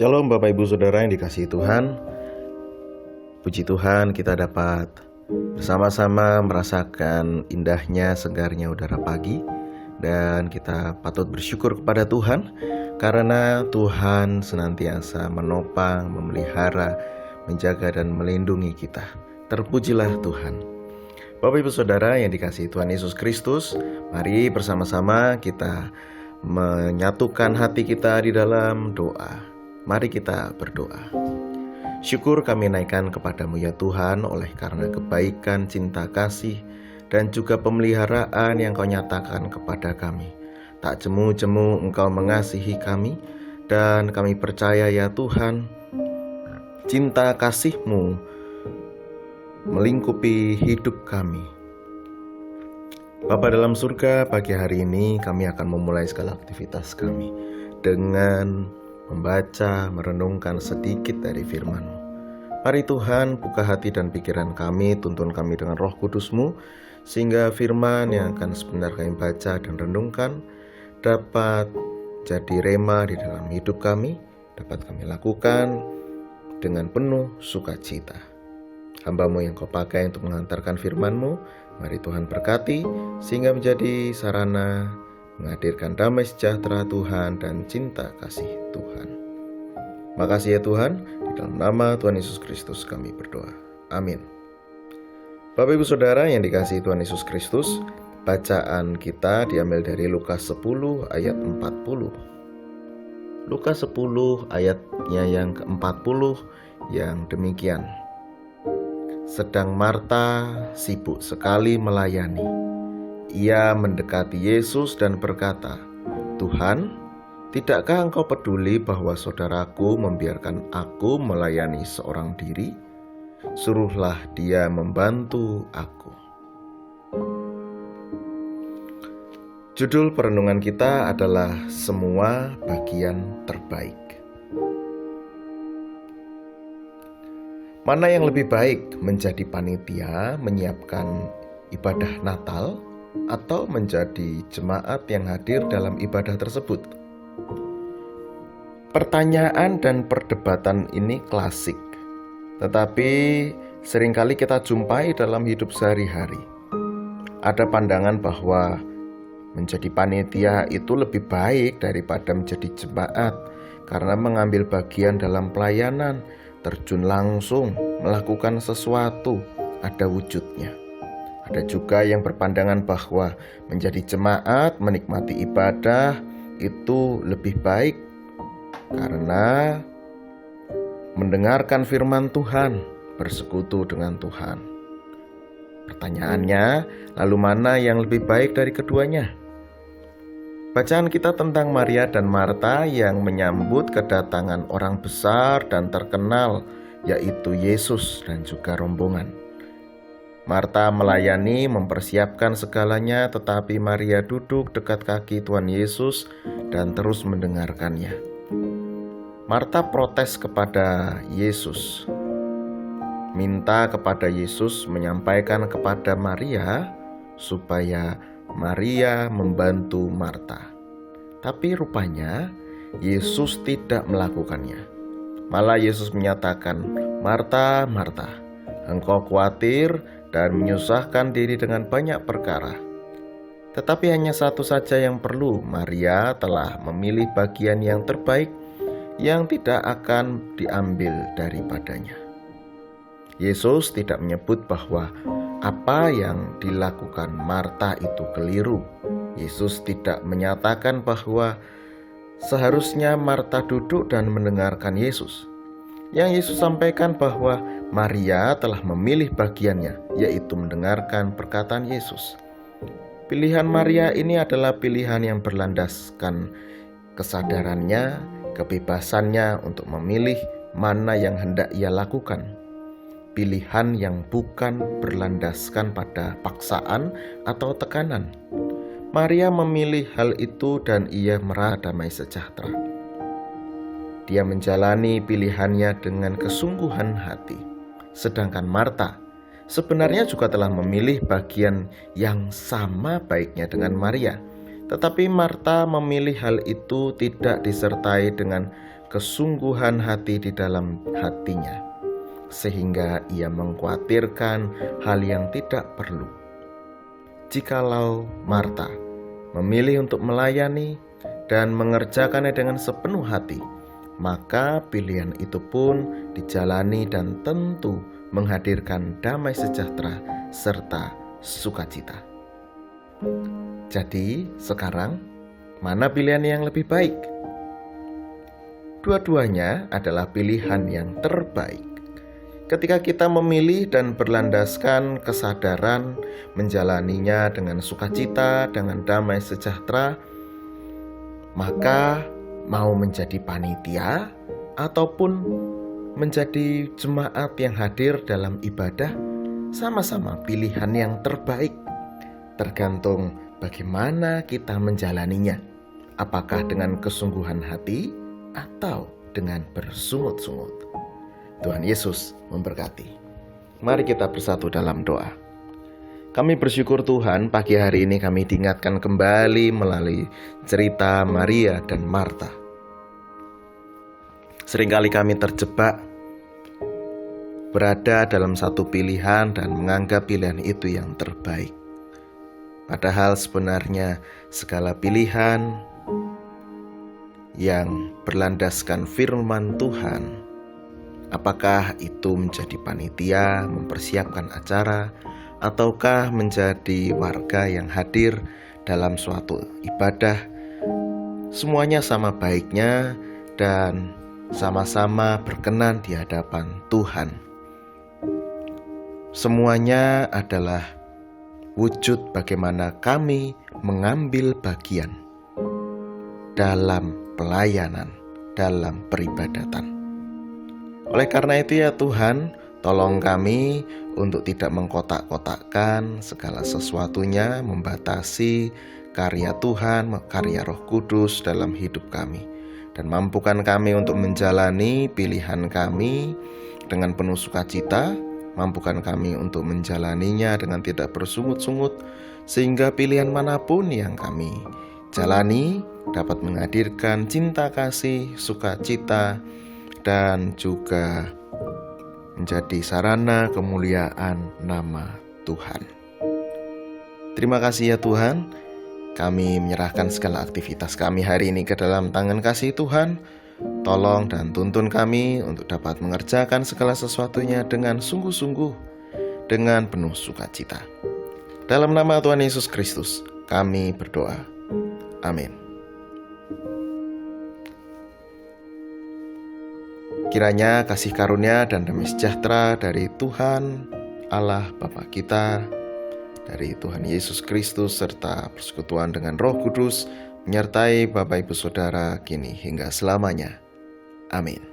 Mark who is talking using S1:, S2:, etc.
S1: Shalom Bapak Ibu Saudara yang dikasihi Tuhan. Puji Tuhan kita dapat bersama-sama merasakan indahnya segarnya udara pagi. Dan kita patut bersyukur kepada Tuhan karena Tuhan senantiasa menopang, memelihara, menjaga dan melindungi kita. Terpujilah Tuhan. Bapak Ibu Saudara yang dikasihi Tuhan Yesus Kristus, mari bersama-sama kita menyatukan hati kita di dalam doa. Mari kita berdoa. Syukur kami naikkan kepadamu ya Tuhan, oleh karena kebaikan, cinta kasih, dan juga pemeliharaan yang kau nyatakan kepada kami. Tak jemu-jemu engkau mengasihi kami, dan kami percaya ya Tuhan, cinta kasih-Mu melingkupi hidup kami. Bapa dalam surga, pagi hari ini kami akan memulai segala aktivitas kami dengan membaca, merenungkan sedikit dari firman-Mu. Mari Tuhan, buka hati dan pikiran kami, tuntun kami dengan Roh Kudus-Mu, sehingga firman yang akan sebentar kami baca dan renungkan dapat jadi rema di dalam hidup kami, dapat kami lakukan dengan penuh sukacita. Hamba-Mu yang Kau pakai untuk mengantarkan firman-Mu, mari Tuhan berkati, sehingga menjadi sarana menghadirkan damai sejahtera Tuhan dan cinta kasih Tuhan. Makasih ya Tuhan, di dalam nama Tuhan Yesus Kristus kami berdoa. Amin. Bapak Ibu Saudara yang dikasihi Tuhan Yesus Kristus, bacaan kita diambil dari Lukas 10 ayat 40. Lukas 10 ayatnya yang ke-40 yang demikian. Sedang Marta sibuk sekali melayani. Ia mendekati Yesus dan berkata, "Tuhan, tidakkah Engkau peduli bahwa saudaraku membiarkan aku melayani seorang diri? Suruhlah dia membantu aku." Judul perenungan kita adalah Semua Bagian Terbaik. Mana yang lebih baik, menjadi panitia menyiapkan ibadah Natal atau menjadi jemaat yang hadir dalam ibadah tersebut? Pertanyaan dan perdebatan ini klasik, tetapi seringkali kita jumpai dalam hidup sehari-hari. Ada pandangan bahwa menjadi panitia itu lebih baik daripada menjadi jemaat karena mengambil bagian dalam pelayanan, terjun langsung, melakukan sesuatu, ada wujudnya. Ada juga yang berpandangan bahwa menjadi jemaat, menikmati ibadah itu lebih baik karena mendengarkan firman Tuhan, bersekutu dengan Tuhan. Pertanyaannya, lalu mana yang lebih baik dari keduanya? Bacaan kita tentang Maria dan Marta yang menyambut kedatangan orang besar dan terkenal, yaitu Yesus dan juga rombongan. Marta melayani, mempersiapkan segalanya, tetapi Maria duduk dekat kaki Tuhan Yesus dan terus mendengarkannya. Marta protes kepada Yesus, minta kepada Yesus menyampaikan kepada Maria supaya Maria membantu Marta. Tapi rupanya Yesus tidak melakukannya. Malah Yesus menyatakan, "Marta, Marta, engkau khawatir dan menyusahkan diri dengan banyak perkara. Tetapi hanya satu saja yang perlu. Maria telah memilih bagian yang terbaik yang tidak akan diambil daripadanya." Yesus tidak menyebut bahwa apa yang dilakukan Marta itu keliru. Yesus tidak menyatakan bahwa seharusnya Marta duduk dan mendengarkan Yesus. Yang Yesus sampaikan bahwa Maria telah memilih bagiannya, yaitu mendengarkan perkataan Yesus. Pilihan Maria ini adalah pilihan yang berlandaskan kesadarannya, kebebasannya untuk memilih mana yang hendak ia lakukan. Pilihan yang bukan berlandaskan pada paksaan atau tekanan. Maria memilih hal itu dan ia merasa damai sejahtera. Dia menjalani pilihannya dengan kesungguhan hati. Sedangkan Marta sebenarnya juga telah memilih bagian yang sama baiknya dengan Maria. Tetapi Marta memilih hal itu tidak disertai dengan kesungguhan hati di dalam hatinya, sehingga ia mengkhawatirkan hal yang tidak perlu. Jikalau Marta memilih untuk melayani dan mengerjakannya dengan sepenuh hati, maka pilihan itu pun dijalani dan tentu menghadirkan damai sejahtera serta sukacita. Jadi sekarang, mana pilihan yang lebih baik? Dua-duanya adalah pilihan yang terbaik. Ketika kita memilih dan berlandaskan kesadaran menjalaninya dengan sukacita, dengan damai sejahtera, maka mau menjadi panitia ataupun menjadi jemaat yang hadir dalam ibadah, sama-sama pilihan yang terbaik. Tergantung bagaimana kita menjalaninya, apakah dengan kesungguhan hati atau dengan bersungut-sungut. Tuhan Yesus memberkati. Mari kita bersatu dalam doa. Kami bersyukur Tuhan, pagi hari ini kami diingatkan kembali melalui cerita Maria dan Marta. Seringkali kami terjebak berada dalam satu pilihan dan menganggap pilihan itu yang terbaik. Padahal sebenarnya segala pilihan yang berlandaskan firman Tuhan, apakah itu menjadi panitia, mempersiapkan acara, ataukah menjadi warga yang hadir dalam suatu ibadah, semuanya sama baiknya dan sama-sama berkenan di hadapan Tuhan. Semuanya adalah wujud bagaimana kami mengambil bagian dalam pelayanan, dalam peribadatan. Oleh karena itu ya Tuhan, tolong kami untuk tidak mengkotak-kotakkan segala sesuatunya, membatasi karya Tuhan, karya Roh Kudus dalam hidup kami. Dan mampukan kami untuk menjalani pilihan kami dengan penuh sukacita, mampukan kami untuk menjalaninya dengan tidak bersungut-sungut, sehingga pilihan manapun yang kami jalani dapat menghadirkan cinta kasih, sukacita, dan juga menjadi sarana kemuliaan nama Tuhan. Terima kasih ya Tuhan. Kami menyerahkan segala aktivitas kami hari ini ke dalam tangan kasih Tuhan. Tolong dan tuntun kami untuk dapat mengerjakan segala sesuatunya dengan sungguh-sungguh, dengan penuh sukacita. Dalam nama Tuhan Yesus Kristus, kami berdoa. Amin. Kiranya kasih karunia dan damai sejahtera dari Tuhan Allah Bapa kita, dari Tuhan Yesus Kristus, serta persekutuan dengan Roh Kudus menyertai Bapak Ibu Saudara kini hingga selamanya. Amin.